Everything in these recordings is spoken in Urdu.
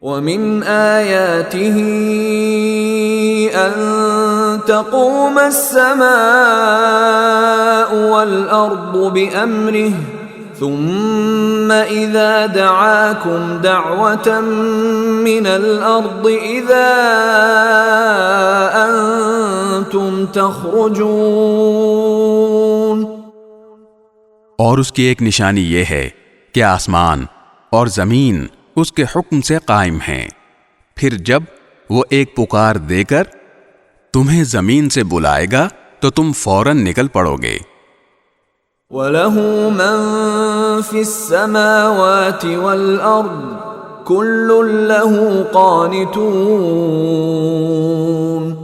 وَمِنْ آيَاتِهِ أَن تَقُومَ السَّمَاءُ وَالْأَرْضُ بِأَمْرِهِ ثُمَّ إِذَا دَعَاكُمْ دَعْوَةً مِّنَ الْأَرْضِ إِذَا أَنْتُمْ تَخْرُجُونَ۔ اور اس کی ایک نشانی یہ ہے کہ آسمان اور زمین اس کے حکم سے قائم ہیں، پھر جب وہ ایک پکار دے کر تمہیں زمین سے بلائے گا تو تم فوراً نکل پڑو گے۔ وَلَهُ مَن فِي السَّمَاوَاتِ وَالْأَرْضِ كُلٌّ لَّهُ قَانِتُونَ۔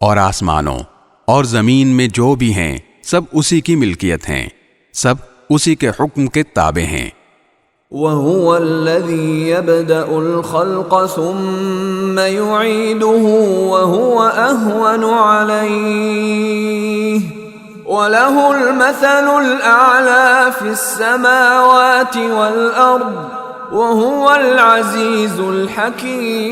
اور آسمانوں اور زمین میں جو بھی ہیں سب اسی کی ملکیت ہیں، سب اسی کے حکم کے تابع ہیں۔ وَهُوَ الَّذِي يَبْدَأُ الْخَلْقَ ثُمَّ يُعِيدُهُ وَهُوَ أَهْوَنُ عَلَيْهِ وَلَهُ الْمَثَلُ الْأَعْلَى فِي السَّمَاوَاتِ وَالْأَرْضِ وَهُوَ الْعَزِيزُ الْحَكِيمُ۔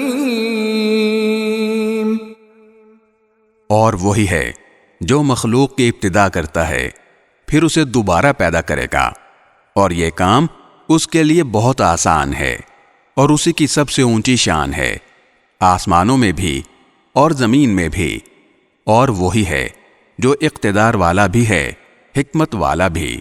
اور وہی ہے جو مخلوق کی ابتدا کرتا ہے پھر اسے دوبارہ پیدا کرے گا، اور یہ کام اس کے لیے بہت آسان ہے، اور اسی کی سب سے اونچی شان ہے، آسمانوں میں بھی اور زمین میں بھی، اور وہی ہے جو اقتدار والا بھی ہے، حکمت والا بھی۔